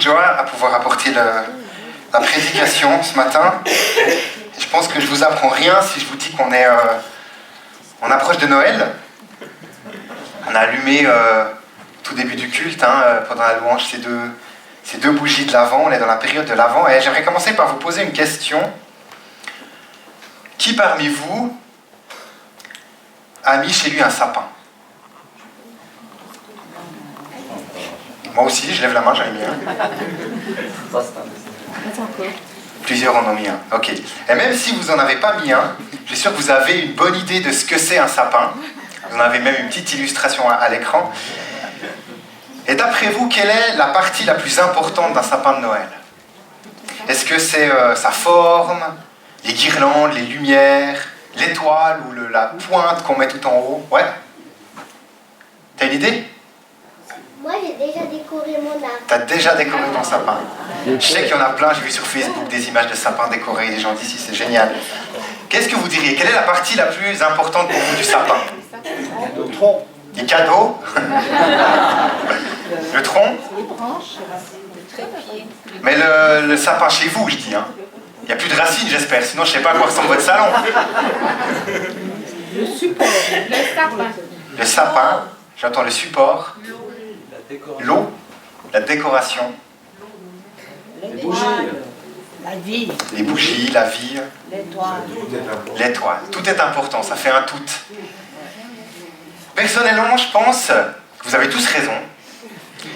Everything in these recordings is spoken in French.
de joie à pouvoir apporter la prédication ce matin. Et je pense que je vous apprends rien si je vous dis on approche de Noël. On a allumé tout début du culte, pendant la louange, ces deux bougies de l'Avent. On est dans la période de l'Avent. Et j'aimerais commencer par vous poser une question. Qui parmi vous a mis chez lui un sapin? Moi aussi, je lève la main, j'en ai mis un. Plusieurs en ont mis un. Ok. Et même si vous n'en avez pas mis un, je suis sûr que vous avez une bonne idée de ce que c'est un sapin. Vous en avez même une petite illustration à l'écran. Et d'après vous, quelle est la partie la plus importante d'un sapin de Noël? Est-ce que c'est sa forme, les guirlandes, les lumières, l'étoile ou la pointe qu'on met tout en haut? Ouais. T'as une idée? Moi, j'ai déjà décoré mon arbre. T'as déjà décoré ton sapin? Je sais qu'il y en a plein, j'ai vu sur Facebook des images de sapins décorés, les gens d'ici, c'est génial. Qu'est-ce que vous diriez? Quelle est la partie la plus importante pour vous du sapin? Le tronc. Les cadeaux? Le tronc? Les branches, le trépied. Mais le sapin chez vous, je dis. Il n'y a plus de racines, j'espère, sinon je ne sais pas à quoi ressemble votre salon. Le support, le sapin. Le sapin, j'entends le support. L'eau, la décoration. Les bougies. La vie. Les bougies, la vie. L'étoile. L'étoile. Tout est important, ça fait un tout. Personnellement, je pense que vous avez tous raison.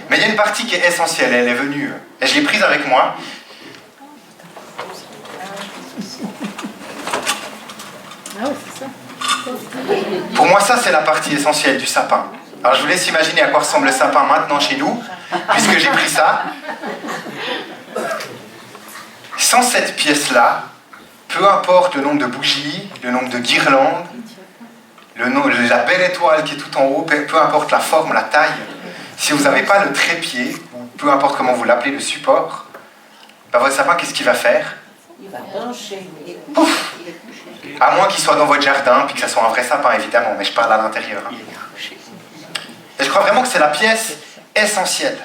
Mais il y a une partie qui est essentielle, elle est venue. Et je l'ai prise avec moi. Ah oui, c'est ça. Pour moi, ça, c'est la partie essentielle du sapin. Alors, je vous laisse imaginer à quoi ressemble le sapin maintenant chez nous, puisque j'ai pris ça. Sans cette pièce-là, peu importe le nombre de bougies, le nombre de guirlandes, la belle étoile qui est tout en haut, peu importe la forme, la taille, si vous n'avez pas le trépied, ou peu importe comment vous l'appelez, le support, votre sapin, qu'est-ce qu'il va faire? Il va brancher. Pouf! À moins qu'il soit dans votre jardin, puis que ça soit un vrai sapin, évidemment, mais je parle à l'intérieur. Et je crois vraiment que c'est la pièce essentielle.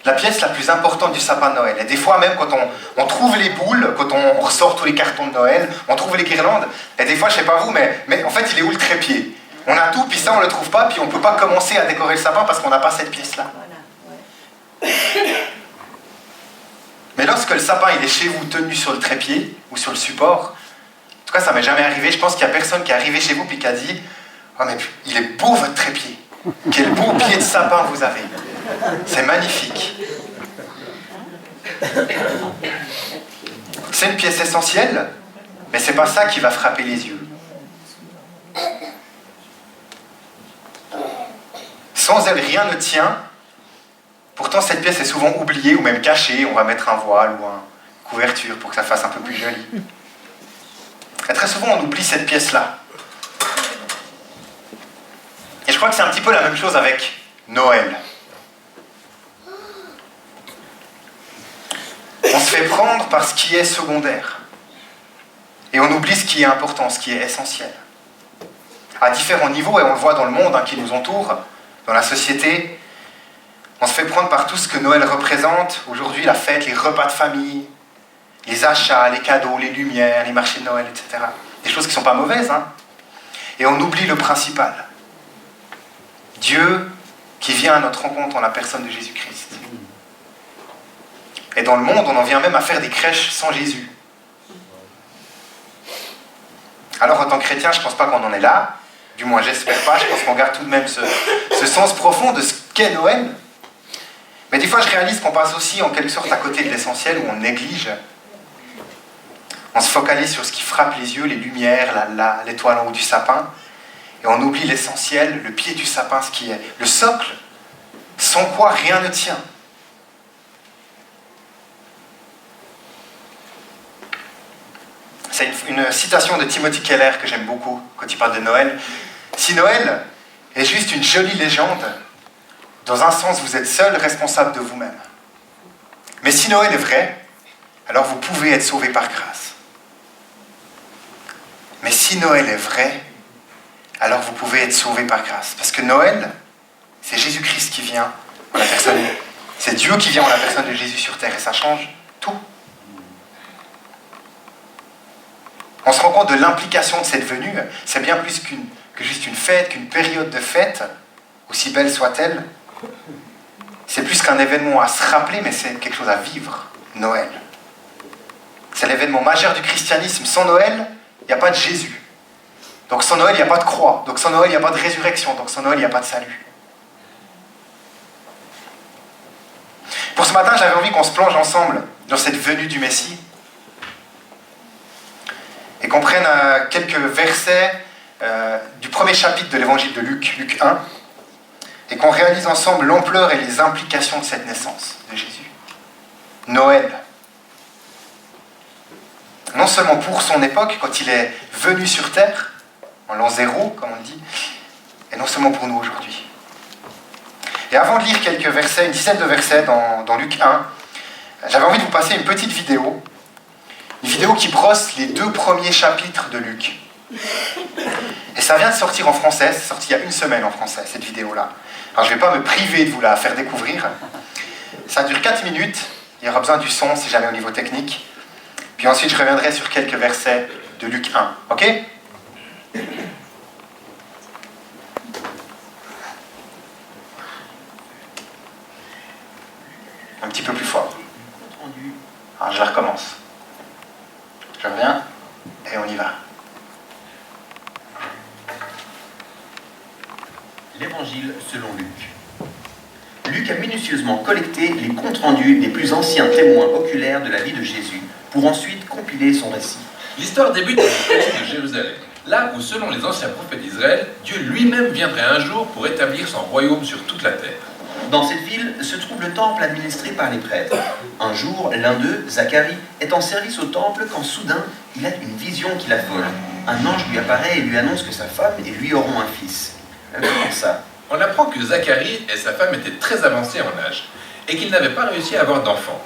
La pièce la plus importante du sapin de Noël. Et des fois même, quand on trouve les boules, quand on ressort tous les cartons de Noël, on trouve les guirlandes, et des fois, je sais pas vous, mais en fait, il est où le trépied? On a tout, puis ça, on le trouve pas, puis on peut pas commencer à décorer le sapin parce qu'on n'a pas cette pièce-là. Mais lorsque le sapin il est chez vous tenu sur le trépied ou sur le support, en tout cas ça m'est jamais arrivé, je pense qu'il n'y a personne qui est arrivé chez vous et qui a dit « Oh mais il est beau votre trépied, quel beau pied de sapin vous avez, c'est magnifique ». C'est une pièce essentielle, mais c'est pas ça qui va frapper les yeux. Sans elle, rien ne tient. Pourtant, cette pièce est souvent oubliée ou même cachée. On va mettre un voile ou une couverture pour que ça fasse un peu plus joli. Et très souvent, on oublie cette pièce-là. Et je crois que c'est un petit peu la même chose avec Noël. On se fait prendre par ce qui est secondaire. Et on oublie ce qui est important, ce qui est essentiel. À différents niveaux, et on le voit dans le monde qui nous entoure, dans la société, on se fait prendre par tout ce que Noël représente. Aujourd'hui, la fête, les repas de famille, les achats, les cadeaux, les lumières, les marchés de Noël, etc. Des choses qui ne sont pas mauvaises, Et on oublie le principal. Dieu qui vient à notre rencontre en la personne de Jésus-Christ. Et dans le monde, on en vient même à faire des crèches sans Jésus. Alors, en tant que chrétien, je ne pense pas qu'on en est là. Du moins, j'espère pas. Je pense qu'on garde tout de même ce sens profond de ce qu'est Noël. Mais des fois, je réalise qu'on passe aussi en quelque sorte à côté de l'essentiel, où on néglige. On se focalise sur ce qui frappe les yeux, les lumières, l'étoile en haut du sapin. Et on oublie l'essentiel, le pied du sapin, ce qui est le socle, sans quoi rien ne tient. C'est une citation de Timothy Keller que j'aime beaucoup quand il parle de Noël. Si Noël est juste une jolie légende, dans un sens, vous êtes seul responsable de vous-même. Mais si Noël est vrai, alors vous pouvez être sauvé par grâce. Mais si Noël est vrai, alors vous pouvez être sauvé par grâce. Parce que Noël, c'est Jésus-Christ qui vient en la personne C'est Dieu qui vient en la personne de Jésus sur terre et ça change tout. On se rend compte de l'implication de cette venue. C'est bien plus que juste une fête, qu'une période de fête, aussi belle soit-elle. C'est plus qu'un événement à se rappeler, mais c'est quelque chose à vivre. Noël. C'est l'événement majeur du christianisme. Sans Noël, il n'y a pas de Jésus. Donc sans Noël, il n'y a pas de croix. Donc sans Noël, il n'y a pas de résurrection. Donc sans Noël, il n'y a pas de salut. Pour ce matin, j'avais envie qu'on se plonge ensemble dans cette venue du Messie et qu'on prenne quelques versets du premier chapitre de l'évangile de Luc, Luc 1, et qu'on réalise ensemble l'ampleur et les implications de cette naissance de Jésus. Noël. Non seulement pour son époque, quand il est venu sur terre, en l'an 0, comme on dit, et non seulement pour nous aujourd'hui. Et avant de lire quelques versets, une dizaine de versets dans Luc 1, j'avais envie de vous passer une petite vidéo. Une vidéo qui brosse les 2 premiers chapitres de Luc. Et ça vient de sortir en français, c'est sorti il y a 1 semaine en français, cette vidéo-là. Alors je ne vais pas me priver de vous la faire découvrir. Ça dure 4 minutes, il y aura besoin du son si jamais au niveau technique. Puis ensuite je reviendrai sur quelques versets de Luc 1. Ok ? Un petit peu plus fort. Alors je la recommence. Je reviens et on y va. L'Évangile selon Luc. Luc a minutieusement collecté les comptes rendus des plus anciens témoins oculaires de la vie de Jésus pour ensuite compiler son récit. L'histoire débute avec le pays de Jérusalem, là où, selon les anciens prophètes d'Israël, Dieu lui-même viendrait un jour pour établir son royaume sur toute la terre. Dans cette ville se trouve le temple administré par les prêtres. Un jour, l'un d'eux, Zacharie, est en service au temple quand soudain, il a une vision qui l'affole. Un ange lui apparaît et lui annonce que sa femme et lui auront un fils. Comment ça ? On apprend que Zacharie et sa femme étaient très avancés en âge et qu'ils n'avaient pas réussi à avoir d'enfants.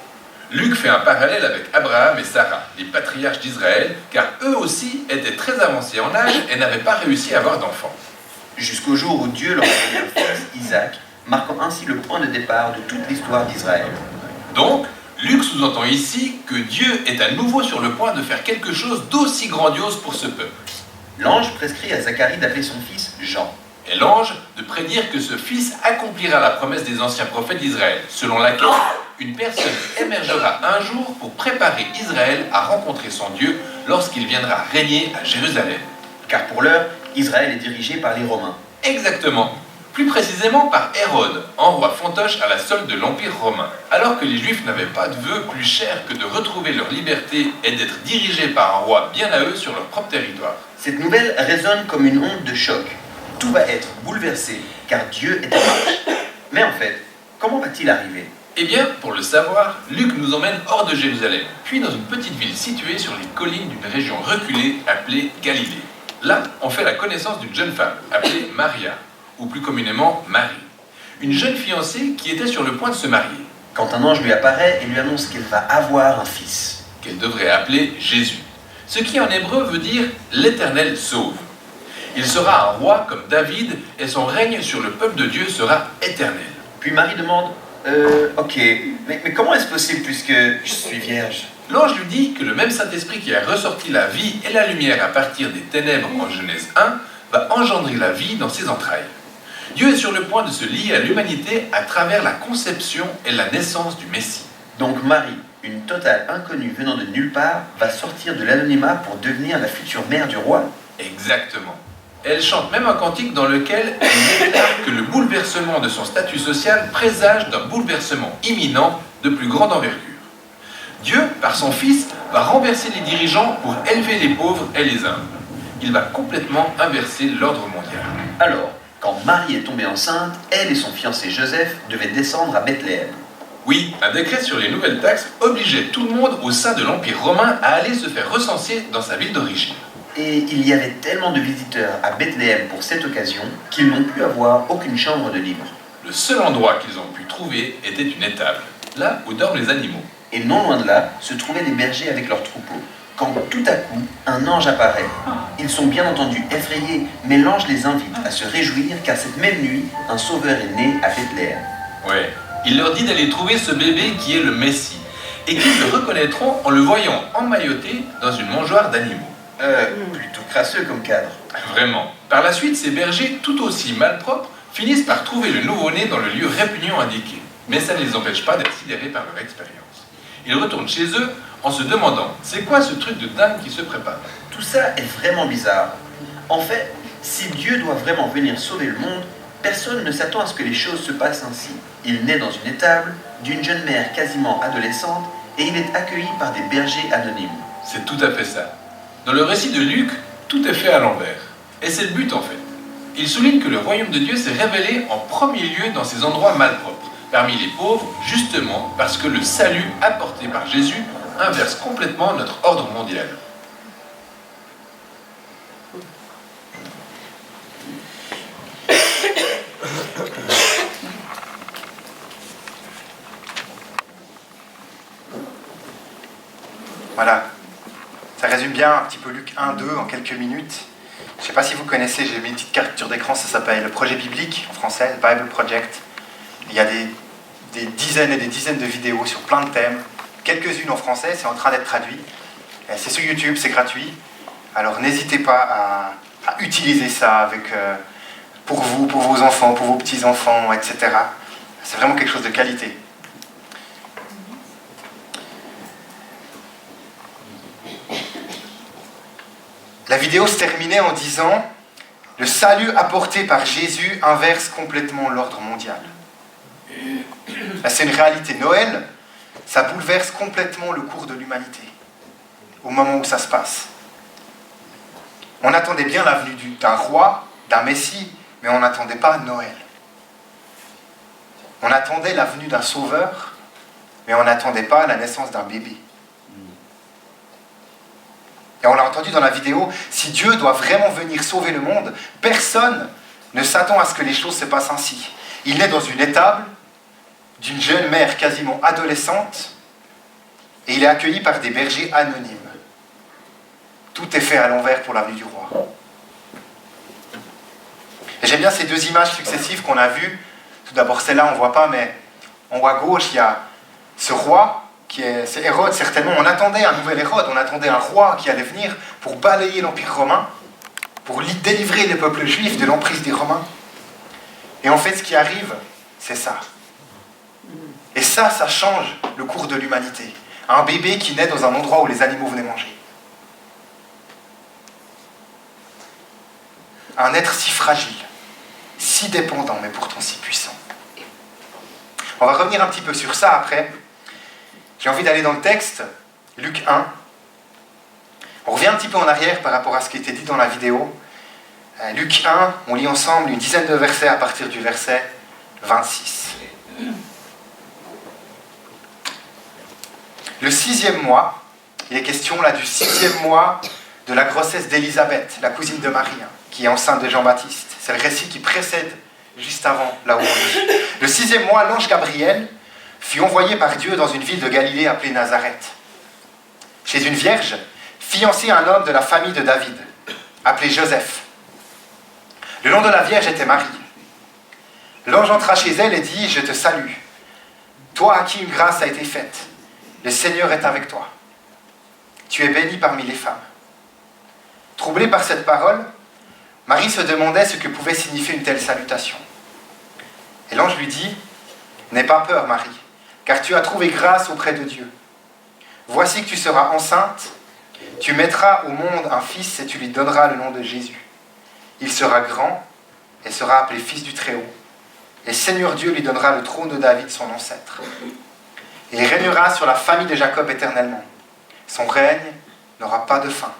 Luc fait un parallèle avec Abraham et Sarah, les patriarches d'Israël, car eux aussi étaient très avancés en âge et n'avaient pas réussi à avoir d'enfants. Jusqu'au jour où Dieu leur a donné un fils, Isaac, marquant ainsi le point de départ de toute l'histoire d'Israël. Donc, Luc sous-entend ici que Dieu est à nouveau sur le point de faire quelque chose d'aussi grandiose pour ce peuple. L'ange prescrit à Zacharie d'appeler son fils Jean. Et l'ange de prédire que ce fils accomplira la promesse des anciens prophètes d'Israël, selon laquelle une personne émergera un jour pour préparer Israël à rencontrer son Dieu lorsqu'il viendra régner à Jérusalem. Car pour l'heure, Israël est dirigé par les Romains. Exactement. Plus précisément par Hérode, en roi fantoche à la solde de l'Empire romain. Alors que les Juifs n'avaient pas de vœu plus cher que de retrouver leur liberté et d'être dirigés par un roi bien à eux sur leur propre territoire. Cette nouvelle résonne comme une onde de choc. Tout va être bouleversé, car Dieu est en marche. Mais en fait, comment va-t-il arriver ? Eh bien, pour le savoir, Luc nous emmène hors de Jérusalem, puis dans une petite ville située sur les collines d'une région reculée appelée Galilée. Là, on fait la connaissance d'une jeune femme, appelée Maria, ou plus communément Marie. Une jeune fiancée qui était sur le point de se marier. Quand un ange lui apparaît et lui annonce qu'elle va avoir un fils. Qu'elle devrait appeler Jésus. Ce qui en hébreu veut dire « l'Éternel sauve ». Il sera un roi comme David et son règne sur le peuple de Dieu sera éternel. Puis Marie demande ok, mais comment est-ce possible puisque je suis vierge ? L'ange lui dit que le même Saint-Esprit qui a ressorti la vie et la lumière à partir des ténèbres en Genèse 1 va engendrer la vie dans ses entrailles. Dieu est sur le point de se lier à l'humanité à travers la conception et la naissance du Messie. Donc Marie, une totale inconnue venant de nulle part, va sortir de l'anonymat pour devenir la future mère du roi ? Exactement. Elle chante même un cantique dans lequel elle déclare que le bouleversement de son statut social présage d'un bouleversement imminent de plus grande envergure. Dieu, par son Fils, va renverser les dirigeants pour élever les pauvres et les humbles. Il va complètement inverser l'ordre mondial. Alors, quand Marie est tombée enceinte, elle et son fiancé Joseph devaient descendre à Bethléem. Oui, un décret sur les nouvelles taxes obligeait tout le monde au sein de l'Empire romain à aller se faire recenser dans sa ville d'origine. Et il y avait tellement de visiteurs à Bethléem pour cette occasion qu'ils n'ont pu avoir aucune chambre de libre. Le seul endroit qu'ils ont pu trouver était une étable, là où dorment les animaux. Et non loin de là se trouvaient des bergers avec leurs troupeaux. Quand tout à coup, un ange apparaît. Ils sont bien entendu effrayés, mais l'ange les invite à se réjouir car cette même nuit, un sauveur est né à Bethléem. Ouais, Il leur dit d'aller trouver ce bébé qui est le Messie, et qu'ils le reconnaîtront en le voyant emmailloté dans une mangeoire d'animaux. Plutôt crasseux comme cadre. Vraiment. Par la suite, ces bergers, tout aussi malpropres, finissent par trouver le nouveau-né dans le lieu répugnant indiqué. Mais ça ne les empêche pas d'être sidérés par leur expérience. Ils retournent chez eux en se demandant « C'est quoi ce truc de dingue qui se prépare ?» Tout ça est vraiment bizarre. En fait, si Dieu doit vraiment venir sauver le monde, personne ne s'attend à ce que les choses se passent ainsi. Il naît dans une étable, d'une jeune mère quasiment adolescente, et il est accueilli par des bergers anonymes. C'est tout à fait ça. Dans le récit de Luc, tout est fait à l'envers. Et c'est le but en fait. Il souligne que le royaume de Dieu s'est révélé en premier lieu dans ces endroits malpropres, parmi les pauvres, justement parce que le salut apporté par Jésus inverse complètement notre ordre mondial. Voilà. Ça résume bien un petit peu Luc 1, 2 en quelques minutes. Je ne sais pas si vous connaissez, j'ai mis une petite capture d'écran, ça s'appelle le projet biblique en français, Bible Project. Il y a des dizaines et des dizaines de vidéos sur plein de thèmes, quelques-unes en français, c'est en train d'être traduit. C'est sur YouTube, c'est gratuit. Alors n'hésitez pas à utiliser ça avec, pour vous, pour vos enfants, pour vos petits-enfants, etc. C'est vraiment quelque chose de qualité. La vidéo se terminait en disant « Le salut apporté par Jésus inverse complètement l'ordre mondial. » C'est une réalité. Noël, ça bouleverse complètement le cours de l'humanité, au moment où ça se passe. On attendait bien la venue d'un roi, d'un Messie, mais on n'attendait pas Noël. On attendait la venue d'un sauveur, mais on n'attendait pas la naissance d'un bébé. Et on l'a entendu dans la vidéo, si Dieu doit vraiment venir sauver le monde, personne ne s'attend à ce que les choses se passent ainsi. Il naît dans une étable d'une jeune mère quasiment adolescente et il est accueilli par des bergers anonymes. Tout est fait à l'envers pour la venue du roi. Et j'aime bien ces deux images successives qu'on a vues. Tout d'abord celle-là, on ne voit pas, mais en haut à gauche, il y a ce roi c'est Hérode, certainement. On attendait un nouvel Hérode, on attendait un roi qui allait venir pour balayer l'Empire romain, pour délivrer les peuples juifs de l'emprise des Romains. Et en fait, ce qui arrive, c'est ça. Et ça change le cours de l'humanité. Un bébé qui naît dans un endroit où les animaux venaient manger. Un être si fragile, si dépendant, mais pourtant si puissant. On va revenir un petit peu sur ça après. J'ai envie d'aller dans le texte, Luc 1. On revient un petit peu en arrière par rapport à ce qui était dit dans la vidéo. Luc 1, on lit ensemble une dizaine de versets à partir du verset 26. Le 6e mois, il est question là du 6e mois de la grossesse d'Élisabeth, la cousine de Marie, qui est enceinte de Jean-Baptiste. C'est le récit qui précède juste avant, là où on lit. Le 6e mois, l'ange Gabriel fut envoyé par Dieu dans une ville de Galilée appelée Nazareth, chez une vierge, fiancée à un homme de la famille de David, appelé Joseph. Le nom de la vierge était Marie. L'ange entra chez elle et dit « Je te salue, toi à qui une grâce a été faite. Le Seigneur est avec toi. Tu es bénie parmi les femmes. » Troublée par cette parole, Marie se demandait ce que pouvait signifier une telle salutation. Et l'ange lui dit « N'aie pas peur, Marie, car tu as trouvé grâce auprès de Dieu. Voici que tu seras enceinte, tu mettras au monde un fils et tu lui donneras le nom de Jésus. Il sera grand et sera appelé fils du Très-Haut. Et Seigneur Dieu lui donnera le trône de David, son ancêtre. Et il régnera sur la famille de Jacob éternellement. Son règne n'aura pas de fin. »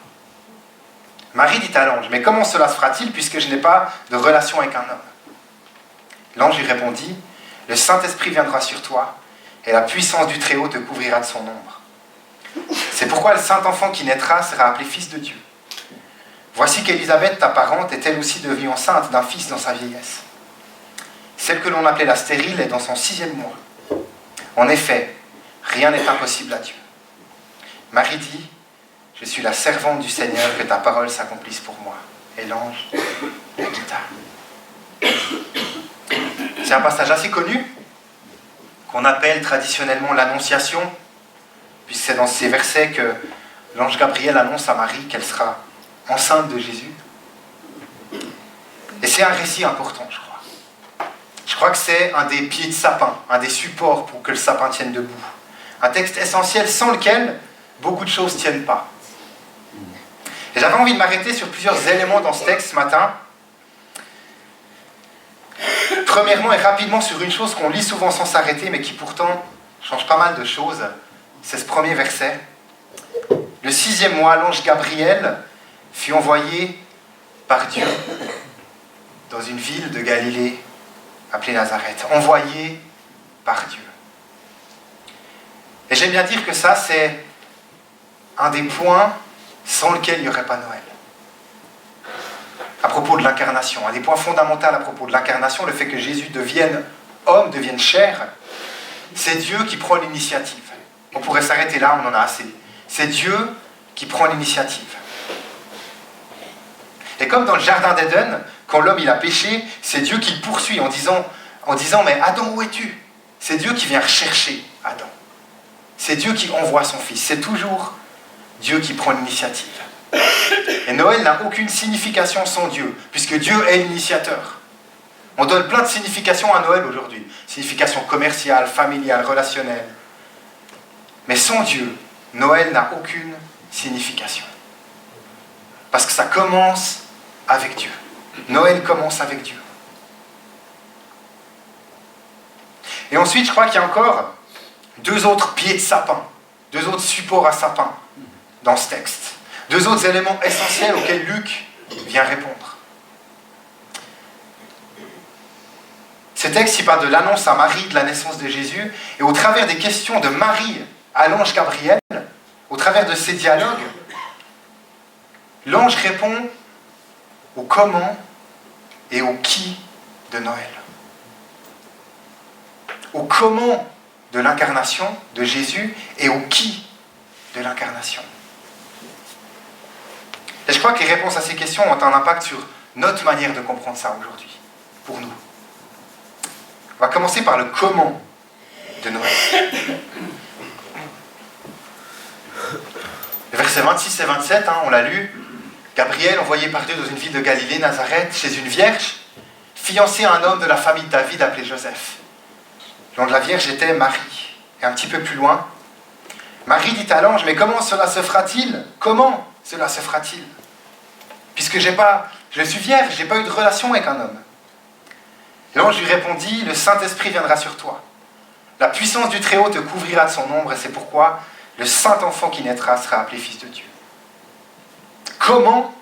Marie dit à l'ange, « Mais comment cela se fera-t-il puisque je n'ai pas de relation avec un homme ?» L'ange lui répondit, « Le Saint-Esprit viendra sur toi, et la puissance du Très-Haut te couvrira de son ombre. C'est pourquoi le Saint-Enfant qui naîtra sera appelé Fils de Dieu. Voici qu'Élisabeth, ta parente, est elle aussi devenue enceinte d'un fils dans sa vieillesse. Celle que l'on appelait la stérile est dans son 6e mois. En effet, rien n'est impossible à Dieu. » Marie dit, « Je suis la servante du Seigneur, que ta parole s'accomplisse pour moi. » Et l'ange la quitta. C'est un passage assez connu. qu'on appelle traditionnellement l'Annonciation, puisque c'est dans ces versets que l'ange Gabriel annonce à Marie qu'elle sera enceinte de Jésus. Et c'est un récit important, je crois. Je crois que c'est un des pieds de sapin, un des supports pour que le sapin tienne debout. Un texte essentiel sans lequel beaucoup de choses ne tiennent pas. Et j'avais envie de m'arrêter sur plusieurs éléments dans ce texte ce matin. Premièrement et rapidement sur une chose qu'on lit souvent sans s'arrêter, mais qui pourtant change pas mal de choses. C'est ce premier verset. Le 6e mois, l'ange Gabriel fut envoyé par Dieu dans une ville de Galilée appelée Nazareth. Envoyé par Dieu. Et j'aime bien dire que ça, c'est un des points sans lequel il n'y aurait pas Noël. À propos de l'incarnation, un des points fondamentaux à propos de l'incarnation, le fait que Jésus devienne homme, devienne chair, c'est Dieu qui prend l'initiative. On pourrait s'arrêter là, on en a assez. C'est Dieu qui prend l'initiative. Et comme dans le jardin d'Éden, quand l'homme il a péché, c'est Dieu qui le poursuit en disant mais Adam, où es-tu? C'est Dieu qui vient rechercher Adam. C'est Dieu qui envoie son fils. C'est toujours Dieu qui prend l'initiative. Et Noël n'a aucune signification sans Dieu, puisque Dieu est l'initiateur. On donne plein de significations à Noël aujourd'hui. Signification commerciale, familiale, relationnelle. Mais sans Dieu, Noël n'a aucune signification. Parce que ça commence avec Dieu. Noël commence avec Dieu. Et ensuite, je crois qu'il y a encore 2 autres pieds de sapin, 2 autres supports à sapin dans ce texte. 2 autres éléments essentiels auxquels Luc vient répondre. Ce texte, il parle de l'annonce à Marie de la naissance de Jésus, et au travers des questions de Marie à l'ange Gabriel, au travers de ces dialogues, l'ange répond au comment et au qui de Noël. Au comment de l'incarnation de Jésus et au qui de l'incarnation. Et je crois que les réponses à ces questions ont un impact sur notre manière de comprendre ça aujourd'hui, pour nous. On va commencer par le comment de Noël. Les versets 26 et 27, on l'a lu. Gabriel, envoyé par Dieu dans une ville de Galilée, Nazareth, chez une vierge, fiancée à un homme de la famille de David appelé Joseph. Le nom de la vierge était Marie. Et un petit peu plus loin, Marie dit à l'ange, mais comment cela se fera-t-il? Comment cela se fera-t-il? Puisque je suis vierge, je n'ai pas eu de relation avec un homme. L'ange lui répondit, le Saint-Esprit viendra sur toi. La puissance du Très-Haut te couvrira de son ombre, et c'est pourquoi le Saint-Enfant qui naîtra sera appelé Fils de Dieu. Comment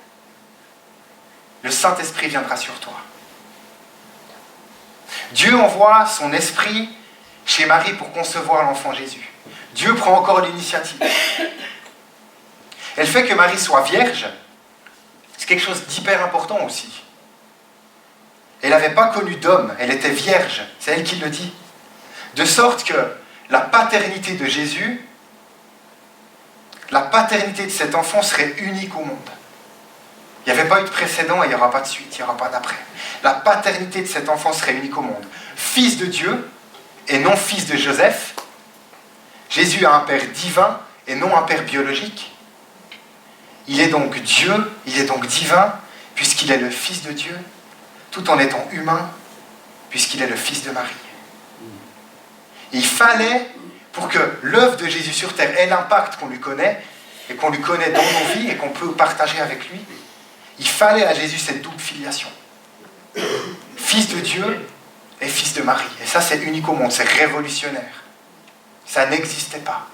le Saint-Esprit viendra sur toi? Dieu envoie son esprit chez Marie pour concevoir l'enfant Jésus. Dieu prend encore l'initiative. Et le fait que Marie soit vierge, c'est quelque chose d'hyper important aussi. Elle n'avait pas connu d'homme, elle était vierge, c'est elle qui le dit. De sorte que la paternité de Jésus, la paternité de cet enfant serait unique au monde. Il n'y avait pas eu de précédent et il n'y aura pas de suite, il n'y aura pas d'après. La paternité de cet enfant serait unique au monde. Fils de Dieu et non fils de Joseph. Jésus a un père divin et non un père biologique. Il est donc Dieu, il est donc divin, puisqu'il est le Fils de Dieu, tout en étant humain, puisqu'il est le Fils de Marie. Il fallait, pour que l'œuvre de Jésus sur terre ait l'impact qu'on lui connaît, et qu'on lui connaît dans nos vies, et qu'on peut partager avec lui, il fallait à Jésus cette double filiation. Fils de Dieu et Fils de Marie. Et ça, c'est unique au monde, c'est révolutionnaire. Ça n'existait pas.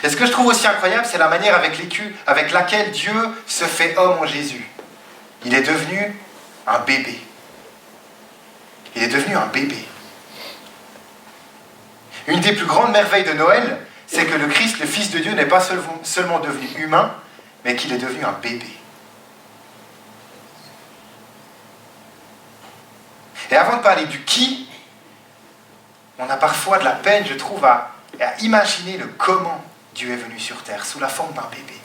Et ce que je trouve aussi incroyable, c'est la manière avec laquelle Dieu se fait homme en Jésus. Il est devenu un bébé. Il est devenu un bébé. Une des plus grandes merveilles de Noël, c'est que le Christ, le Fils de Dieu, n'est pas seulement devenu humain, mais qu'il est devenu un bébé. Et avant de parler du qui, on a parfois de la peine, je trouve, à imaginer le comment Dieu est venu sur terre, sous la forme d'un bébé.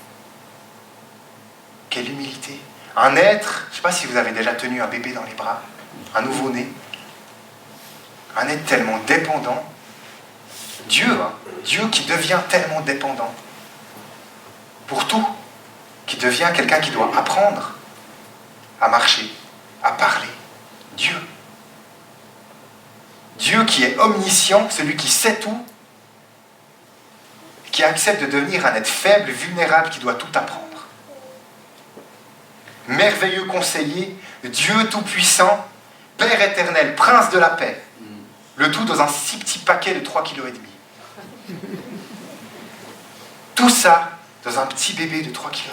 Quelle humilité. Un être, je ne sais pas si vous avez déjà tenu un bébé dans les bras, un nouveau-né. un être tellement dépendant. Dieu qui devient tellement dépendant pour tout, qui devient quelqu'un qui doit apprendre à marcher, à parler. Dieu qui est omniscient, celui qui sait tout, qui accepte de devenir un être faible, vulnérable, qui doit tout apprendre. Merveilleux conseiller, Dieu tout-puissant, Père éternel, Prince de la paix. Le tout dans un si petit paquet de 3,5 kg. Tout ça dans un petit bébé de 3,5 kg.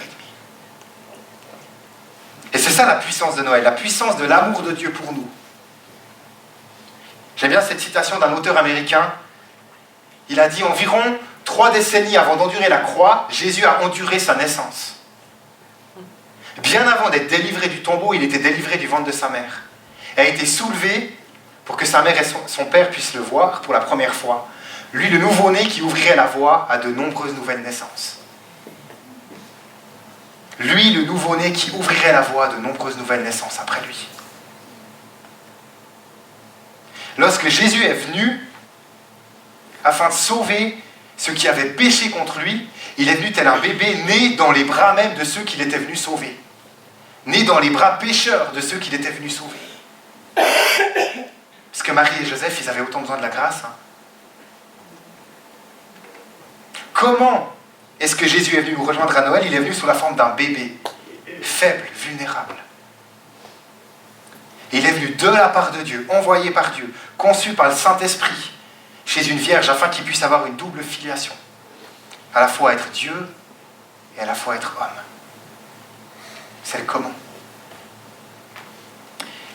Et c'est ça la puissance de Noël, la puissance de l'amour de Dieu pour nous. J'aime bien cette citation d'un auteur américain. Il a dit « Environ 3 décennies avant d'endurer la croix, Jésus a enduré sa naissance. Bien avant d'être délivré du tombeau, il était délivré du ventre de sa mère. Et a été soulevé pour que sa mère et son père puissent le voir pour la première fois. Lui, le nouveau-né qui ouvrirait la voie à de nombreuses nouvelles naissances. » Lui, le nouveau-né qui ouvrirait la voie à de nombreuses nouvelles naissances après lui. Lorsque Jésus est venu, afin de sauver ceux qui avaient péché contre lui, il est venu tel un bébé né dans les bras même de ceux qu'il était venu sauver. Né dans les bras pécheurs de ceux qu'il était venu sauver. Parce que Marie et Joseph, ils avaient autant besoin de la grâce. Comment est-ce que Jésus est venu nous rejoindre à Noël? Il est venu sous la forme d'un bébé, faible, vulnérable. Il est venu de la part de Dieu, envoyé par Dieu, conçu par le Saint-Esprit, chez une vierge, afin qu'il puisse avoir une double filiation. À la fois être Dieu et à la fois être homme. C'est le comment.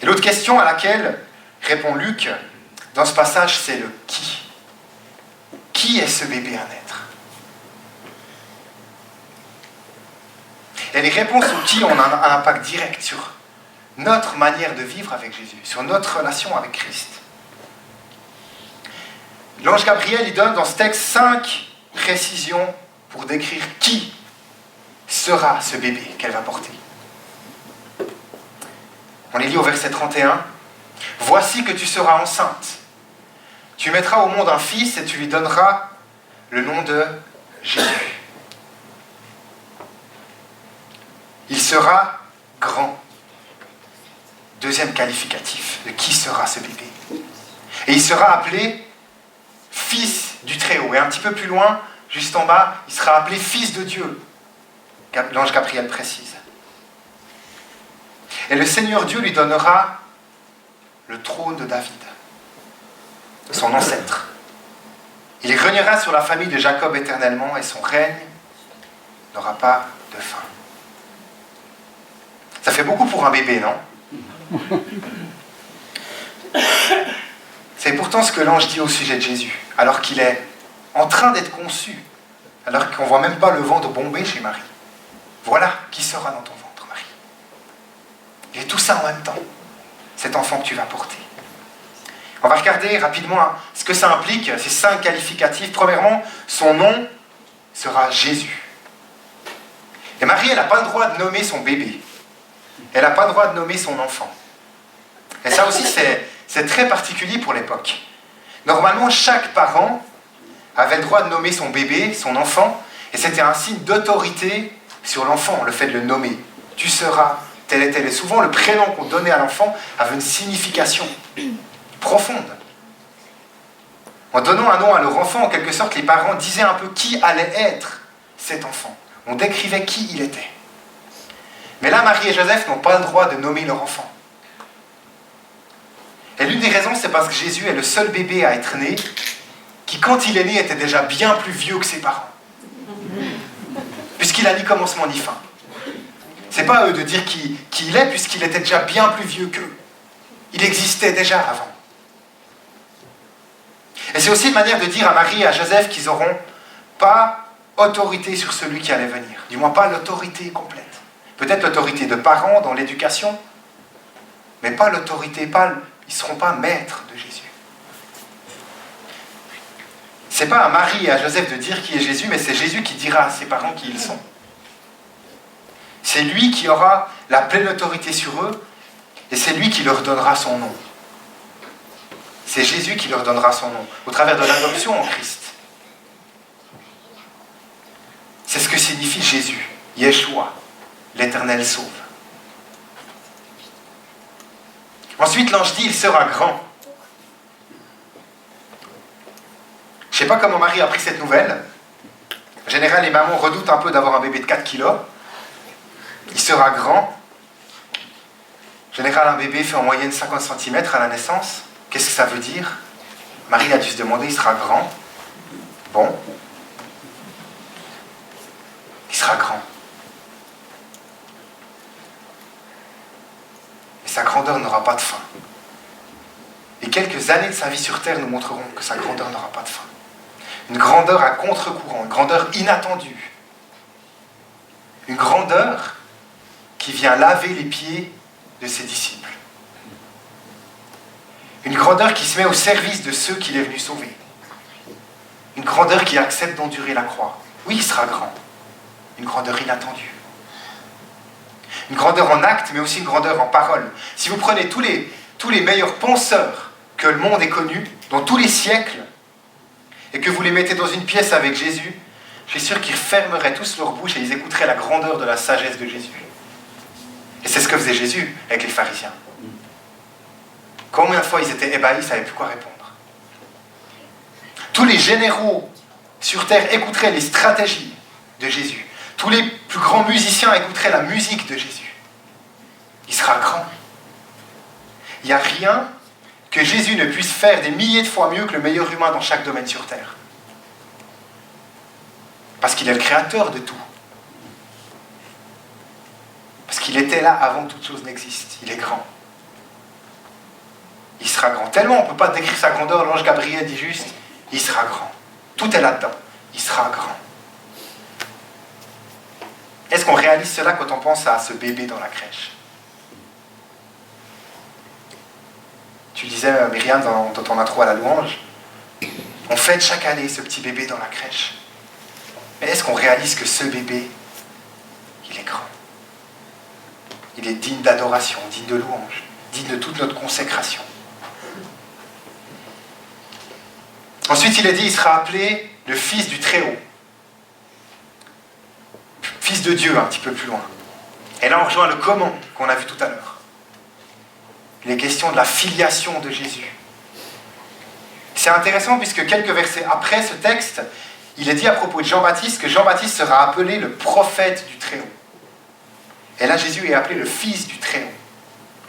Et l'autre question à laquelle répond Luc dans ce passage, c'est le qui. Qui est ce bébé à naître? Et les réponses au qui ont un impact direct sur notre manière de vivre avec Jésus, sur notre relation avec Christ. L'ange Gabriel, il donne dans ce texte 5 précisions pour décrire qui sera ce bébé qu'elle va porter. On les lit au verset 31. « Voici que tu seras enceinte. Tu mettras au monde un fils et tu lui donneras le nom de Jésus. Il sera grand. » Deuxième qualificatif de qui sera ce bébé. Et il sera appelé fils du Très-Haut. Et un petit peu plus loin, juste en bas, il sera appelé fils de Dieu. L'ange Gabriel précise. Et le Seigneur Dieu lui donnera le trône de David, son ancêtre. Il régnera sur la famille de Jacob éternellement et son règne n'aura pas de fin. Ça fait beaucoup pour un bébé, non? C'est pourtant ce que l'ange dit au sujet de Jésus, alors qu'il est en train d'être conçu, alors qu'on ne voit même pas le ventre bomber chez Marie. Voilà qui sera dans ton ventre, Marie. Et tout ça en même temps, cet enfant que tu vas porter. On va regarder rapidement ce que ça implique, ces 5 qualificatifs. Premièrement, son nom sera Jésus. Et Marie, elle n'a pas le droit de nommer son bébé. Elle n'a pas le droit de nommer son enfant. Et ça aussi, c'est très particulier pour l'époque. Normalement, chaque parent avait le droit de nommer son bébé, son enfant, et c'était un signe d'autorité sur l'enfant, le fait de le nommer. Tu seras tel et tel. Et souvent, le prénom qu'on donnait à l'enfant avait une signification profonde. En donnant un nom à leur enfant, en quelque sorte, les parents disaient un peu qui allait être cet enfant. On décrivait qui il était. Mais là, Marie et Joseph n'ont pas le droit de nommer leur enfant. Et l'une des raisons, c'est parce que Jésus est le seul bébé à être né qui, quand il est né, était déjà bien plus vieux que ses parents. Puisqu'il n'a ni commencement ni fin. C'est pas à eux de dire qui il est, puisqu'il était déjà bien plus vieux qu'eux. Il existait déjà avant. Et c'est aussi une manière de dire à Marie et à Joseph qu'ils n'auront pas autorité sur celui qui allait venir. Du moins pas l'autorité complète. Peut-être l'autorité de parents dans l'éducation, mais pas l'autorité, ils ne seront pas maîtres de Jésus. Ce n'est pas à Marie et à Joseph de dire qui est Jésus, mais c'est Jésus qui dira à ses parents qui ils sont. C'est lui qui aura la pleine autorité sur eux, et c'est lui qui leur donnera son nom. C'est Jésus qui leur donnera son nom, au travers de l'adoption en Christ. C'est ce que signifie Jésus, Yeshua, l'Éternel sauve. Ensuite, l'ange dit, il sera grand. Je ne sais pas comment Marie a pris cette nouvelle. En général, les mamans redoutent un peu d'avoir un bébé de 4 kilos. Il sera grand. En général, un bébé fait en moyenne 50 cm à la naissance. Qu'est-ce que ça veut dire? Marie a dû se demander, il sera grand. Bon. Il sera grand. Mais sa grandeur n'aura pas de fin. Et quelques années de sa vie sur Terre nous montreront que sa grandeur n'aura pas de fin. Une grandeur à contre-courant, une grandeur inattendue. Une grandeur qui vient laver les pieds de ses disciples. Une grandeur qui se met au service de ceux qu'il est venu sauver. Une grandeur qui accepte d'endurer la croix. Oui, il sera grand. Une grandeur inattendue. Une grandeur en acte, mais aussi une grandeur en parole. Si vous prenez tous les meilleurs penseurs que le monde ait connus, dans tous les siècles, et que vous les mettez dans une pièce avec Jésus, je suis sûr qu'ils fermeraient tous leur bouche et ils écouteraient la grandeur de la sagesse de Jésus. Et c'est ce que faisait Jésus avec les pharisiens. Combien de fois ils étaient ébahis, ils ne savaient plus quoi répondre. Tous les généraux sur terre écouteraient les stratégies de Jésus. Tous les plus grands musiciens écouteraient la musique de Jésus. Il sera grand. Il n'y a rien que Jésus ne puisse faire des milliers de fois mieux que le meilleur humain dans chaque domaine sur terre. Parce qu'il est le créateur de tout. Parce qu'il était là avant que toute chose n'existe. Il est grand. Il sera grand. Tellement on ne peut pas décrire sa grandeur, l'ange Gabriel dit juste, il sera grand. Tout est là-dedans. Il sera grand. Est-ce qu'on réalise cela quand on pense à ce bébé dans la crèche? Tu disais, Myriam, dans ton intro à la louange, on fête chaque année ce petit bébé dans la crèche. Mais est-ce qu'on réalise que ce bébé, il est grand? Il est digne d'adoration, digne de louange, digne de toute notre consécration. Ensuite, il est dit, il sera appelé le Fils du Très-Haut. Fils de Dieu, un petit peu plus loin. Et là, on rejoint le comment qu'on a vu tout à l'heure. Les questions de la filiation de Jésus. C'est intéressant puisque quelques versets après ce texte, il est dit à propos de Jean-Baptiste que Jean-Baptiste sera appelé le prophète du Très-Haut. Et là, Jésus est appelé le Fils du Très-Haut,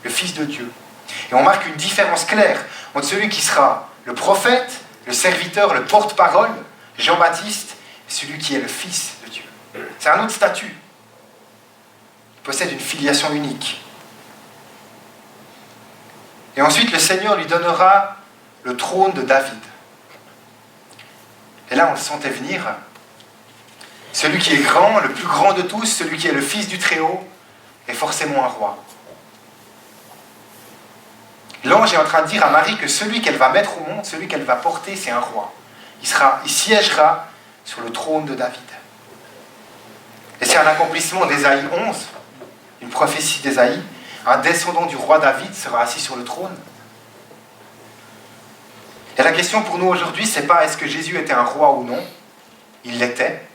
le Fils de Dieu. Et on marque une différence claire entre celui qui sera le prophète, le serviteur, le porte-parole, Jean-Baptiste, et celui qui est le Fils de Dieu. C'est un autre statut. Il possède une filiation unique. Et ensuite, le Seigneur lui donnera le trône de David. Et là, on le sentait venir. Celui qui est grand, le plus grand de tous, celui qui est le Fils du Très-Haut, est forcément un roi. L'ange est en train de dire à Marie que celui qu'elle va mettre au monde, celui qu'elle va porter, c'est un roi. Il siégera sur le trône de David. Et c'est un accomplissement d'Ésaïe 11, une prophétie d'Ésaïe. Un descendant du roi David sera assis sur le trône. Et la question pour nous aujourd'hui, c'est pas est-ce que Jésus était un roi ou non. Il l'était,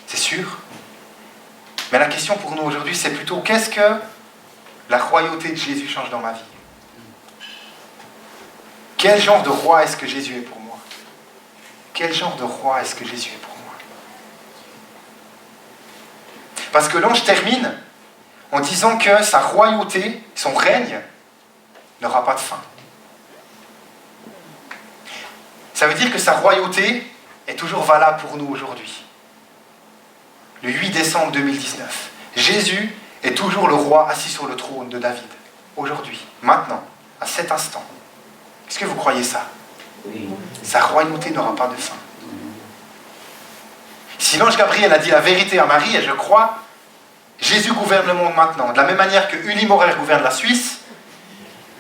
c'est sûr. Mais la question pour nous aujourd'hui, c'est plutôt qu'est-ce que la royauté de Jésus change dans ma vie? Quel genre de roi est-ce que Jésus est pour moi? Quel genre de roi est-ce que Jésus est pour moi? Parce que l'ange termine en disant que sa royauté, son règne, n'aura pas de fin. Ça veut dire que sa royauté est toujours valable pour nous aujourd'hui. Le 8 décembre 2019, Jésus est toujours le roi assis sur le trône de David. Aujourd'hui, maintenant, à cet instant. Est-ce que vous croyez ça? Oui. Sa royauté n'aura pas de fin. Si l'ange Gabriel a dit la vérité à Marie, et je crois, Jésus gouverne le monde maintenant. De la même manière que Uli Maurer gouverne la Suisse,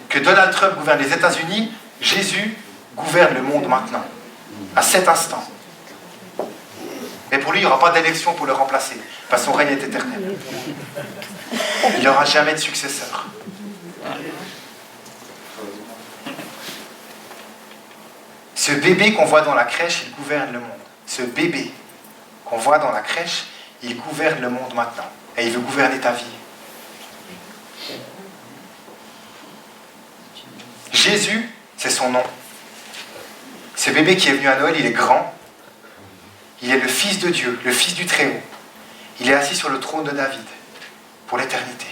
que Donald Trump gouverne les États-Unis, Jésus gouverne le monde maintenant, à cet instant. Mais pour lui, il n'y aura pas d'élection pour le remplacer, parce que son règne est éternel. Il n'y aura jamais de successeur. Ce bébé qu'on voit dans la crèche, il gouverne le monde. Ce bébé qu'on voit dans la crèche, il gouverne le monde maintenant. Et il veut gouverner ta vie. Jésus, c'est son nom. Ce bébé qui est venu à Noël, il est grand. Il est le Fils de Dieu, le Fils du Très-Haut. Il est assis sur le trône de David pour l'éternité.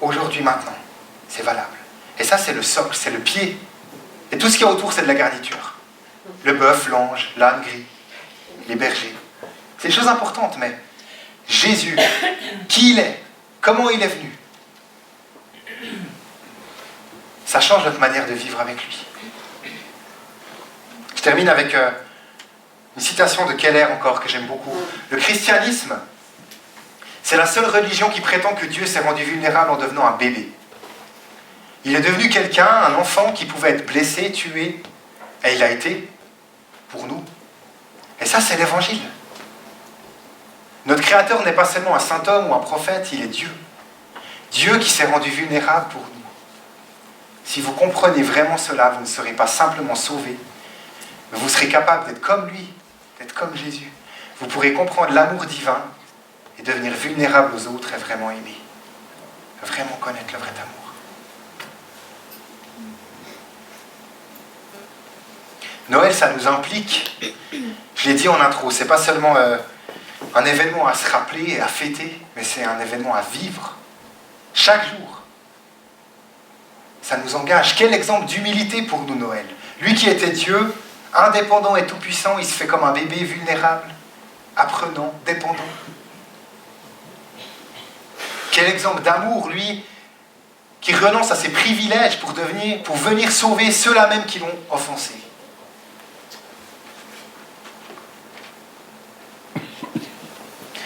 Aujourd'hui, maintenant, c'est valable. Et ça, c'est le socle, c'est le pied. Et tout ce qu'il y a autour, c'est de la garniture. Le bœuf, l'ange, l'âne gris, les bergers. C'est des choses importantes, mais Jésus, qui il est, comment il est venu, ça change notre manière de vivre avec lui. Je termine avec une citation de Keller encore que j'aime beaucoup. Le christianisme, c'est la seule religion qui prétend que Dieu s'est rendu vulnérable en devenant un bébé. Il est devenu quelqu'un, un enfant qui pouvait être blessé, tué, et il a été pour nous. Et ça, c'est l'évangile. Notre Créateur n'est pas seulement un saint homme ou un prophète, il est Dieu. Dieu qui s'est rendu vulnérable pour nous. Si vous comprenez vraiment cela, vous ne serez pas simplement sauvés, mais vous serez capable d'être comme lui, d'être comme Jésus. Vous pourrez comprendre l'amour divin et devenir vulnérable aux autres et vraiment aimer. Vraiment connaître le vrai amour. Noël, ça nous implique, je l'ai dit en intro, c'est pas seulement un événement à se rappeler et à fêter, mais c'est un événement à vivre chaque jour. Ça nous engage. Quel exemple d'humilité pour nous, Noël. Lui qui était Dieu, indépendant et tout-puissant, il se fait comme un bébé vulnérable, apprenant, dépendant. Quel exemple d'amour, lui, qui renonce à ses privilèges pour venir sauver ceux-là même qui l'ont offensé.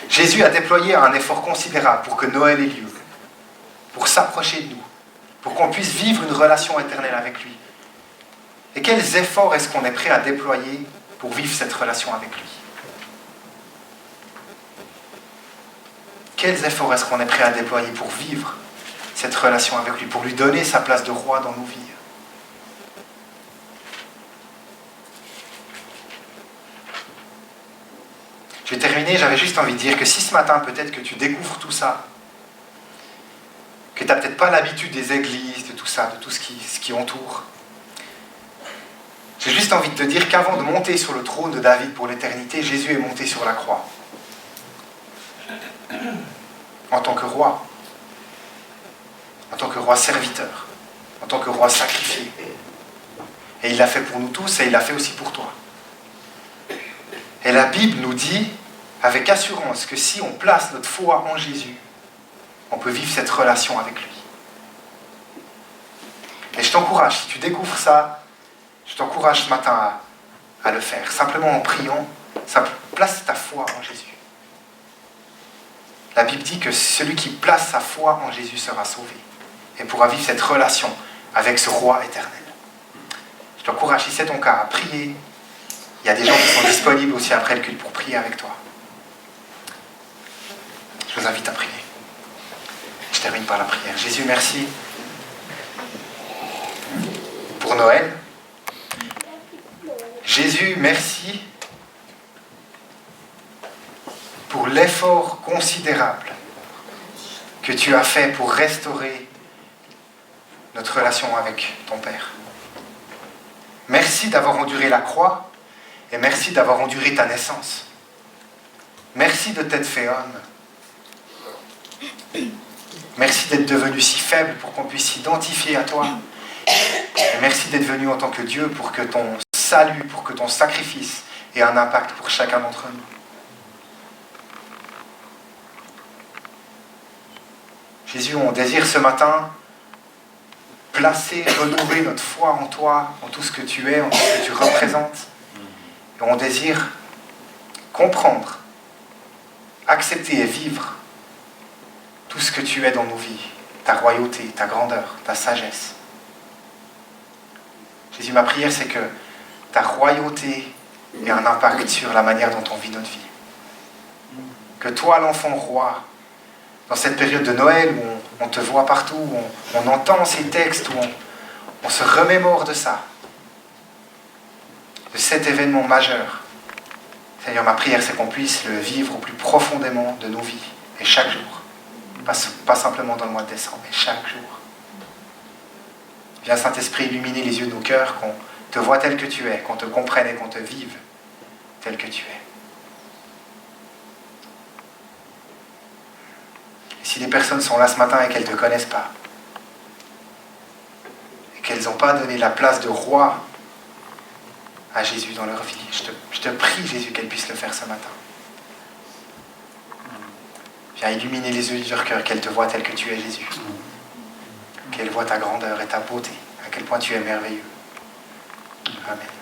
Jésus a déployé un effort considérable pour que Noël ait lieu, pour s'approcher de nous, pour qu'on puisse vivre une relation éternelle avec lui. Et quels efforts est-ce qu'on est prêt à déployer pour vivre cette relation avec lui? Quels efforts est-ce qu'on est prêt à déployer pour vivre cette relation avec lui, pour lui donner sa place de roi dans nos vies? Je vais terminer, j'avais juste envie de dire que si ce matin, peut-être que tu découvres tout ça, que tu n'as peut-être pas l'habitude des églises, de tout ça, de tout ce qui entoure, j'ai juste envie de te dire qu'avant de monter sur le trône de David pour l'éternité, Jésus est monté sur la croix. En tant que roi serviteur, en tant que roi sacrifié. Et il l'a fait pour nous tous et il l'a fait aussi pour toi. Et la Bible nous dit avec assurance que si on place notre foi en Jésus, on peut vivre cette relation avec lui. Et je t'encourage, si tu découvres ça, je t'encourage ce matin à le faire. Simplement en priant, place ta foi en Jésus. La Bible dit que celui qui place sa foi en Jésus sera sauvé et pourra vivre cette relation avec ce roi éternel. Je t'encourage, si c'est ton cas, à prier. Il y a des gens qui sont disponibles aussi après le culte pour prier avec toi. Je vous invite à prier. Je termine par la prière. Jésus, merci pour Noël. Jésus, merci pour l'effort considérable que tu as fait pour restaurer notre relation avec ton Père. Merci d'avoir enduré la croix et merci d'avoir enduré ta naissance. Merci de t'être fait homme. Merci d'être devenu si faible pour qu'on puisse s'identifier à toi. Et merci d'être venu en tant que Dieu pour que ton salut, pour que ton sacrifice ait un impact pour chacun d'entre nous. Jésus, on désire ce matin placer, renouveler notre foi en toi, en tout ce que tu es, en tout ce que tu représentes. Et on désire comprendre, accepter et vivre tout ce que tu es dans nos vies, ta royauté, ta grandeur, ta sagesse. Jésus, ma prière, c'est que ta royauté ait un impact sur la manière dont on vit notre vie. Que toi, l'enfant roi, dans cette période de Noël où on te voit partout, où on entend ces textes, où on se remémore de ça, de cet événement majeur. Seigneur, ma prière, c'est qu'on puisse le vivre au plus profondément de nos vies, et chaque jour. Pas simplement dans le mois de décembre, mais chaque jour. Viens, Saint-Esprit, illuminer les yeux de nos cœurs, qu'on te voit tel que tu es, qu'on te comprenne et qu'on te vive tel que tu es. Et si des personnes sont là ce matin et qu'elles ne te connaissent pas, et qu'elles n'ont pas donné la place de roi à Jésus dans leur vie, je te prie, Jésus, qu'elles puissent le faire ce matin. Viens illuminer les yeux de leur cœur, qu'elles te voient tel que tu es, Jésus. Qu'elles voient ta grandeur et ta beauté, à quel point tu es merveilleux. Amen.